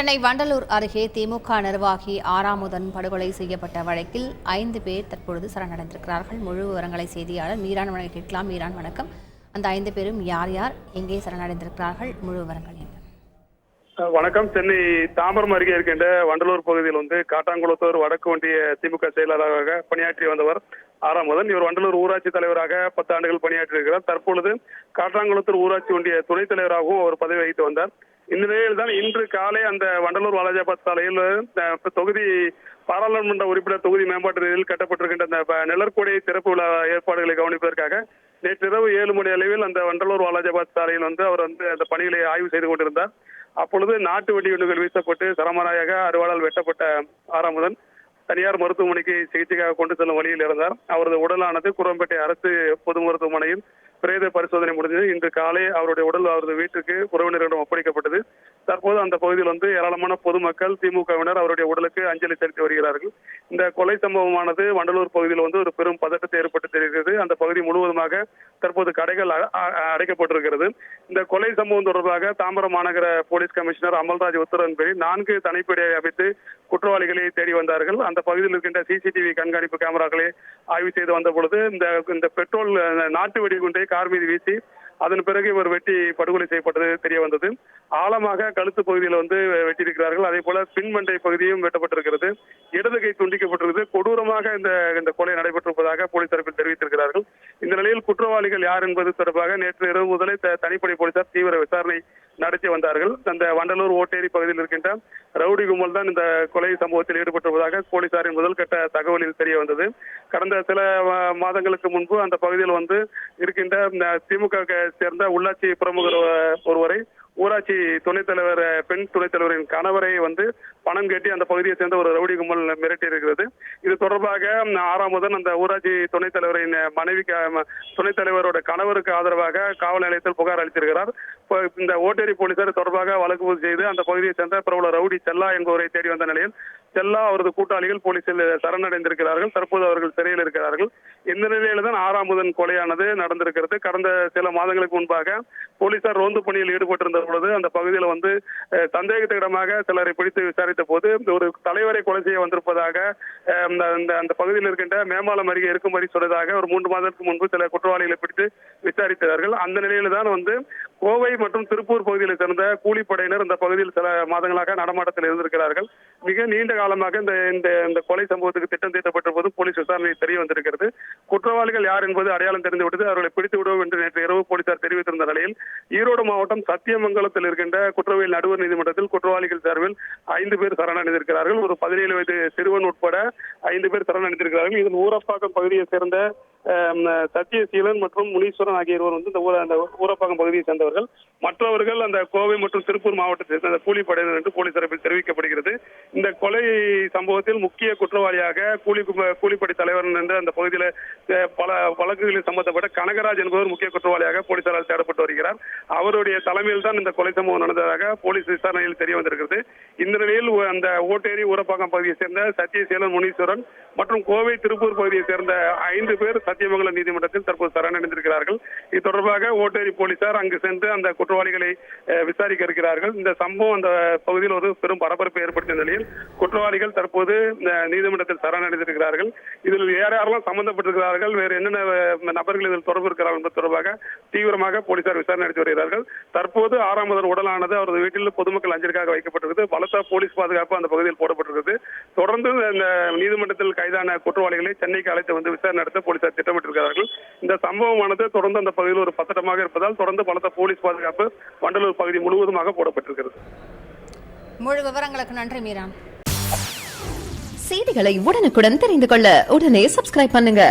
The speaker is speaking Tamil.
சென்னை வண்டலூர் அருகே திமுக நிர்வாகி ஆறாமுதன் படுகொலை செய்யப்பட்ட வழக்கில் 5 பேர் தற்பொழுது சரணடைந்திருக்கிறார்கள். முழு விவரங்களை செய்தியாளர் மீரான் வழங்க கேட்கலாம். மீரான், வணக்கம். அந்த 5 பேரும் யார் யார், எங்கே சரணடைந்திருக்கிறார்கள், முழு விவரங்கள் என்ன? வணக்கம். சென்னை தாம்பரம் அருகே இருக்கின்ற வண்டலூர் பகுதியில் காட்டாங்குளத்தூர் வடக்கு ஒன்றிய திமுக செயலாளராக பணியாற்றி வந்தவர் ஆறாமுதன். இவர் வண்டலூர் ஊராட்சி தலைவராக 10 ஆண்டுகள் பணியாற்றியிருக்கிறார். தற்பொழுது காட்டாங்குளத்தூர் ஊராட்சி ஒன்றிய துணைத் தலைவராகவும் அவர் பதவி வகித்து வந்தார். இந்த நிலையில் தான் இன்று காலை அந்த வண்டலூர் வாலாஜாபாத் சாலையில் தொகுதி பாராளுமன்ற உறுப்பினர் தொகுதி மேம்பாட்டு நிலையில் கட்டப்பட்டிருக்கின்ற அந்த நிழற்கொடை திறப்பு விழா ஏற்பாடுகளை கவனிப்பதற்காக நேற்றிரவு 7 மணி அளவில் அந்த வண்டலூர் வாலாஜாபாத் சாலையில் அவர் அந்த பணிகளை ஆய்வு செய்து கொண்டிருந்தார். அப்பொழுது நாட்டு வெடிகுண்டுகள் வீசப்பட்டு சரமாரியாக அறுவாளால் வெட்டப்பட்ட ஆறாமுதன் தனியார் மருத்துவமனைக்கு சிகிச்சைக்காக கொண்டு செல்லும் வழியில் இருந்தார். அவரது உடலானது குரம்பேட்டை அரசு பொது மருத்துவமனையில் பிரேத பரிசோதனை முடிந்தது. இன்று காலை அவருடைய உடல் அவரது வீட்டுக்கு உறவினரிடம் ஒப்படைக்கப்பட்டது. தற்போது அந்த பகுதியில் ஏராளமான பொதுமக்கள், திமுகவினர் அவருடைய உடலுக்கு அஞ்சலி செலுத்தி வருகிறார்கள். இந்த கொலை சம்பவமானது வண்டலூர் பகுதியில் ஒரு பெரும் பதட்டத்தை ஏற்பட்டு தெரிகிறது. அந்த பகுதி முழுவதுமாக தற்போது கடைகள் அடைக்கப்பட்டிருக்கிறது. இந்த கொலை சம்பவம் தொடர்பாக தாம்பரம் மாநகர போலீஸ் கமிஷனர் அமல்ராஜ் உத்தரவின்படி 4 தனிப்படையை அமைத்து குற்றவாளிகளை தேடி வந்தார்கள். அந்த பகுதியில் இருக்கின்ற சிசிடிவி கண்காணிப்பு கேமராக்களை ஆய்வு செய்து வந்த பொழுது இந்த பெட்ரோல் நாட்டு வெடிகுண்டை கார் மீது வீசி அதன் பிறகு இவர் வெட்டி படுகொலை செய்யப்பட்டது தெரிய வந்தது. ஆழமாக கழுத்து பகுதியில் வெட்டியிருக்கிறார்கள். அதே போல பின்மண்டை பகுதியும் வெட்டப்பட்டிருக்கிறது. இடது கை துண்டிக்கப்பட்டிருக்கிறது. கொடூரமாக இந்த கொலை நடைபெற்றிருப்பதாக போலீஸ் தரப்பில் தெரிவித்திருக்கிறார்கள். இந்த நிலையில் குற்றவாளிகள் யார் என்பது தொடர்பாக நேற்று இரவு முதலே தனிப்படை போலீசார் தீவிர விசாரணை நடத்தி வந்தார்கள். அந்த வண்டலூர் ஓட்டேரி பகுதியில் இருக்கின்ற ரவுடி கும்பல் தான் இந்த கொலை சம்பவத்தில் ஈடுபட்டிருப்பதாக போலீசாரின் முதல்கட்ட தகவலில் தெரிய வந்தது. கடந்த சில மாதங்களுக்கு முன்பு அந்த பகுதியில் இருக்கின்ற திமுக சேர்ந்த உள்ளாட்சி பிரமுகர் ஒருவரை ஊராட்சி துணைத் தலைவர், பெண் துணைத் தலைவரின் கணவரை பணம் கேட்டி அந்த பகுதியை சேர்ந்த ஒரு ரவுடி கும்பல் மிரட்டி இருக்கிறது. இது தொடர்பாக ஆறாமுதன் அந்த ஊராட்சி துணைத் தலைவரின் மனைவிக்கு, துணைத் தலைவரோட கணவருக்கு ஆதரவாக காவல் நிலையத்தில் புகார் அளித்திருக்கிறார். இந்த ஓட்டேரி போலீசார் தொடர்பாக வழக்கு பதிவு செய்து அந்த பகுதியை சேர்ந்த பிரபல ரவுடி செல்லா என்பவரை தேடி வந்த நிலையில் செல்லா அவரது கூட்டாளிகள் போலீசில் சரணடைந்திருக்கிறார்கள். தற்போது அவர்கள் சிறையில் இருக்கிறார்கள். இந்த நிலையில தான் ஆறாமுதன் கொலையானது நடந்திருக்கிறது. கடந்த சில மாதங்களுக்கு முன்பாக போலீசார் ரோந்து பணியில் ஈடுபட்டிருந்த பொழுது அந்த பகுதியில் சந்தேகத்திடமாக சிலரை பிடித்து விசாரித்த போது ஒரு தலைவரை கொலை செய்ய வந்திருப்பதாக அந்த பகுதியில் இருக்கின்ற மேம்பாலம் அருகே இருக்கும்படி சொன்னதாக ஒரு 3 மாதத்துக்கு முன்பு சில குற்றவாளிகளை பிடித்து விசாரித்தார்கள். அந்த நிலையில தான் கோவை மற்றும் திருப்பூர் பகுதியில் சேர்ந்த கூலிப்படையினர் இந்த பகுதியில் சில மாதங்களாக நடமாட்டத்தில் இருந்திருக்கிறார்கள். மிக நீண்ட காலமாக இந்த கொலை சம்பவத்துக்கு திட்டம் தீட்டப்பட்ட போது போலீஸ் விசாரணை தெரிய வந்திருக்கிறது. குற்றவாளிகள் யார் என்பது அடையாளம் தெரிந்துவிட்டது. அவர்களை பிடித்து விடுவோம் என்று நேற்று இரவு போலீசார் தெரிவித்திருந்த நிலையில் ஈரோடு மாவட்டம் சத்தியமங்கலத்தில் இருக்கின்ற குற்றவியல் நடுவர் நீதிமன்றத்தில் குற்றவாளிகள் சார்பில் 5 பேர் சரணடைந்திருக்கிறார்கள். ஒரு 17 வயது சிறுவன் உட்பட 5 பேர் சரணடைந்திருக்கிறார்கள். இதில் ஊரப்பாக்கம் பகுதியை சேர்ந்த சத்தியசீலன் மற்றும் முனீஸ்வரன் ஆகியோர் இந்த ஊரப்பாக்கம் பகுதியை சேர்ந்தவர்கள். மற்றவர்கள் அந்த கோவை மற்றும் திருப்பூர் மாவட்டத்தை சேர்ந்த கூலிப்படையினர் என்று போலீஸ் தரப்பில் தெரிவிக்கப்படுகிறது. இந்த கொலை சம்பவத்தில் முக்கிய குற்றவாளியாக கூலிப்படை தலைவர் என்று அந்த பகுதியில் பல வழக்குகளில் சம்பந்தப்பட்ட கனகராஜ் என்பவர் முக்கிய குற்றவாளியாக போலீசாரால் தேடப்பட்டு வருகிறார். அவருடைய தலைமையில் தான் இந்த கொலை சம்பவம் நடந்ததாக போலீஸ் விசாரணையில் தெரிய வந்திருக்கிறது. இந்த நிலையில் அந்த ஓட்டேரி ஊரப்பாக்கம் பகுதியை சேர்ந்த சத்தியசீலன், முனீஸ்வரன் மற்றும் கோவை திருப்பூர் பகுதியை சேர்ந்த 5 பேர் சத்தியமங்கலம் நீதிமன்றத்தில் தற்போது சரணடைந்திருக்கிறார்கள். இது தொடர்பாக ஓட்டேரி போலீசார் அங்கு சென்று அந்த குற்றவாளிகளை விசாரிக்க இருக்கிறார்கள். இந்த சம்பவம் அந்த பகுதியில் ஒரு பெரும் பரபரப்பை ஏற்படுத்திய நிலையில் குற்றவாளிகள் தற்போது நீதிமன்றத்தில் சரணடைந்திருக்கிறார்கள். இதில் யாரெல்லாம் சம்பந்தப்பட்டிருக்கிறார்கள், வேறு என்னென்ன நபர்கள் இதில் தொடர்பு இருக்கிறார்கள் என்பது தொடர்பாக தீவிரமாக போலீசார் விசாரணை நடத்தி வருகிறார்கள். தற்போது ஆறாமுதன் உடலானது அவரது வீட்டில் பொதுமக்கள் அஞ்சலிக்காக வைக்கப்பட்டிருக்கிறது. பலத்த போலீஸ் பாதுகாப்பு அந்த பகுதியில் போடப்பட்டிருக்கிறது. தொடர்ந்து இந்த நீதிமன்றத்தில் கைதான குற்றவாளிகளை சென்னைக்கு அழைத்து விசாரணை நடத்த போலீசார் திட்டமிட்டிருக்கிறார்கள். இந்த சம்பவமானது தொடர்ந்து அந்த பகுதியில் ஒரு பதட்டமாக இருப்பதால் தொடர்ந்து பலத்த போலீஸ் பாதுகாப்பு வண்டலூர் பகுதி முழுவதுமாக போடப்பட்டிருக்கிறது. முழு விவரங்களுக்கு நன்றி மீரான். செய்திகளை உடனுக்குடன் தெரிந்து கொள்ள உடனே சப்ஸ்கிரைப் பண்ணுங்க.